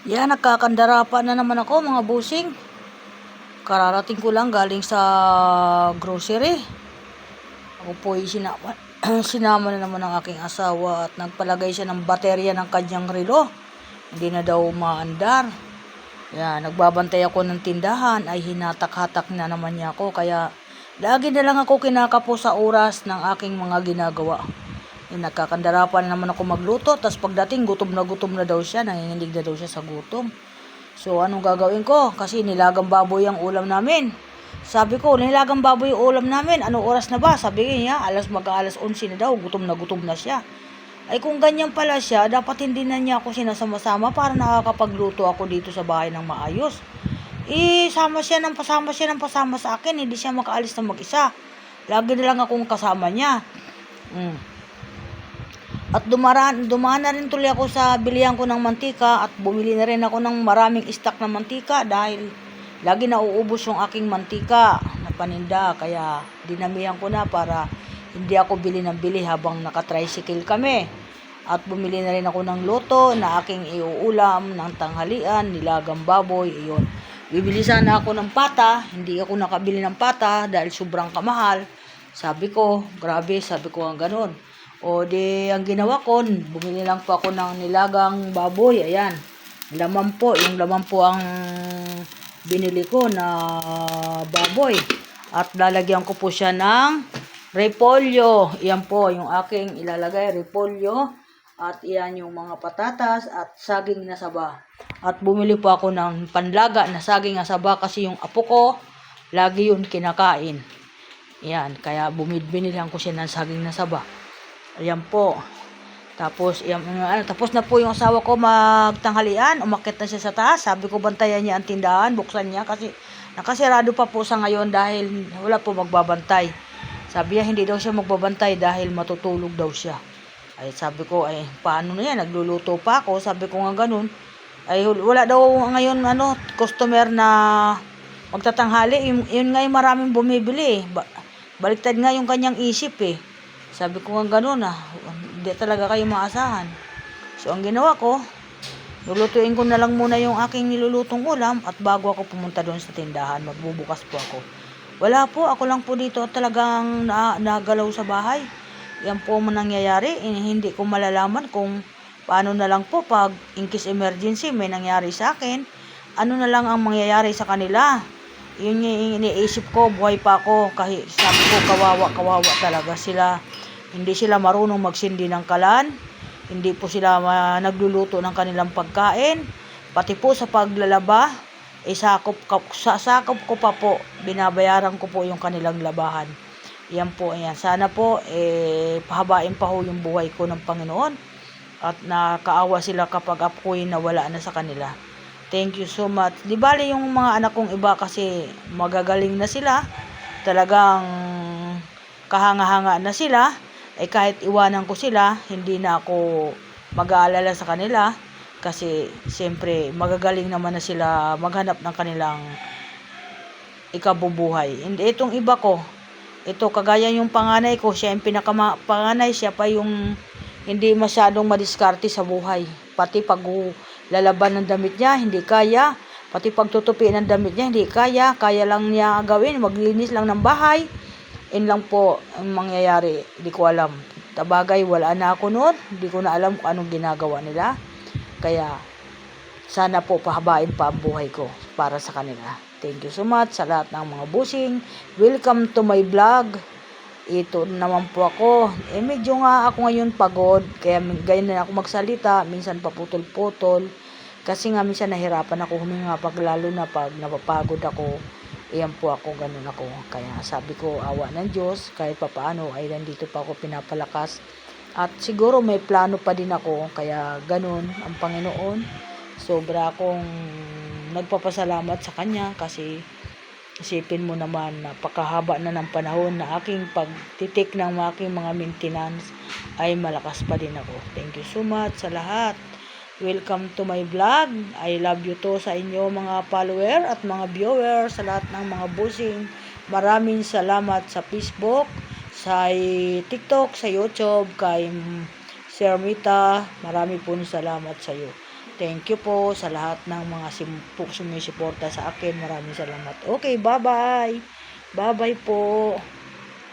Yan, nagkakandara pa na naman ako mga busing. Kararating ko lang galing sa grocery. Ako po ay sinama na naman ng aking asawa at nagpalagay siya ng baterya ng kanyang relo. Hindi na daw maandar. Yan, nagbabantay ako ng tindahan ay hinatak-hatak na naman niya ako. Kaya lagi na lang ako kinakapo sa oras ng aking mga ginagawa. Nagkakandara pa na naman ako magluto. Tapos pagdating, gutom na daw siya. Nanginginig na daw siya sa gutom. So, anong gagawin ko? Kasi nilagang baboy ang ulam namin. Sabi ko, nilagang baboy yung ulam namin. Anong oras na ba? Sabi niya, mag-alas 11 na daw. Gutom na siya. Ay kung ganyan pala siya, dapat hindi na niya ako sinasama-sama para nakakapagluto ako dito sa bahay ng maayos. Pasama siya sa akin. Hindi siya makaalis na mag-isa. Lagi na lang akong kasama niya. At dumaan na rin tuloy ako sa bilihan ko ng mantika at bumili na rin ako ng maraming stock na mantika dahil lagi na uubos yung aking mantika na paninda. Kaya dinamihan ko na para hindi ako bili ng bili habang naka-tricycle kami. At bumili na rin ako ng loto na aking iuulam ng tanghalian, nilagang baboy, iyon. Bibili sana ako ng pata, hindi ako nakabili ng pata dahil sobrang kamahal. Sabi ko, grabe, sabi ko ang ganun. O di, ang ginawa ko, bumili lang po ako ng nilagang baboy. Ayan, laman po. Yung laman po ang binili ko na baboy. At lalagyan ko po siya ng repolyo. Iyan po yung aking ilalagay, repolyo. At iyan yung mga patatas at saging na saba. At bumili po ako ng panlaga na saging na saba kasi yung apo ko, lagi yun kinakain. Iyan, kaya binilihan ko siya ng saging na saba. Ayan po. Tapos na po yung asawa ko magtanghalian. Umakyat na siya sa taas. Sabi ko bantayan niya ang tindahan. Buksan niya kasi nakasirado pa po sa ngayon dahil wala po magbabantay. Sabi niya hindi daw siya magbabantay dahil matutulog daw siya. Ay sabi ko ay paano na yan? Nagluluto pa ako. Sabi ko nga ganun. Ay wala daw ngayon customer na magtatanghali. Yun nga yung maraming bumibili. Baliktad nga yung kanyang isip eh. Sabi ko nga gano'n hindi talaga kayo maasahan. So, ang ginawa ko, lulutuin ko na lang muna yung aking nilulutong ulam at bago ako pumunta doon sa tindahan, magbubukas po ako. Wala po, ako lang po dito talagang nagalaw sa bahay. Yan po mo nangyayari, hindi ko malalaman kung paano na lang po pag in case emergency may nangyari sa akin, ano na lang ang mangyayari sa kanila. Yun yung iniisip ko, buhay pa ako, kahit sabi ko kawawa talaga sila. Hindi sila marunong magsindi ng kalan, hindi po sila nagluluto ng kanilang pagkain, pati po sa paglalaba, sakop ko pa po, binabayaran ko po yung kanilang labahan. Yan po, ayan. Sana po, pahabain pa ho yung buhay ko ng Panginoon at nakaawa sila kapag ako'y nawala na sa kanila. Thank you so much. Di bali yung mga anak kong iba kasi magagaling na sila, talagang kahanga-hanga na sila. Kahit iwanan ko sila, hindi na ako mag-aalala sa kanila kasi siyempre magagaling naman na sila maghanap ng kanilang ikabubuhay. Hindi itong iba ko. Ito kagaya yung panganay ko, siya yung panganay, siya pa yung hindi masyadong madiskarte sa buhay. Pati pag lalaban ng damit niya, hindi kaya. Pati pagtutupi ng damit niya, hindi kaya. Kaya lang niya gawin, maglinis lang ng bahay. In lang po ang mangyayari, hindi ko alam. Tabagay, wala na ako noon. Hindi ko na alam kung anong ginagawa nila. Kaya, sana po pahabain pa ang buhay ko para sa kanila. Thank you so much sa lahat ng mga busing. Welcome to my vlog. Ito naman po ako. Medyo nga ako ngayon pagod. Kaya ganyan na ako magsalita. Minsan paputol-putol. Kasi nga minsan nahirapan ako huminga pag lalo na pag napapagod ako. Iyan po ako, ganun ako. Kaya sabi ko, awa ng Diyos, kahit papaano ay nandito pa ako pinapalakas. At siguro may plano pa din ako, kaya ganun ang Panginoon. Sobra akong nagpapasalamat sa Kanya kasi isipin mo naman, napakahaba na ng panahon na aking pagtitik ng aking mga maintenance ay malakas pa din ako. Thank you so much sa lahat. Welcome to my vlog. I love you to sa inyo mga follower at mga viewer, sa lahat ng mga busing. Maraming salamat sa Facebook, sa TikTok, sa YouTube, kay Sir Mita. Marami po salamat sa iyo. Thank you po sa lahat ng mga sumisuporta sa akin. Maraming salamat. Okay, bye-bye. Bye-bye po.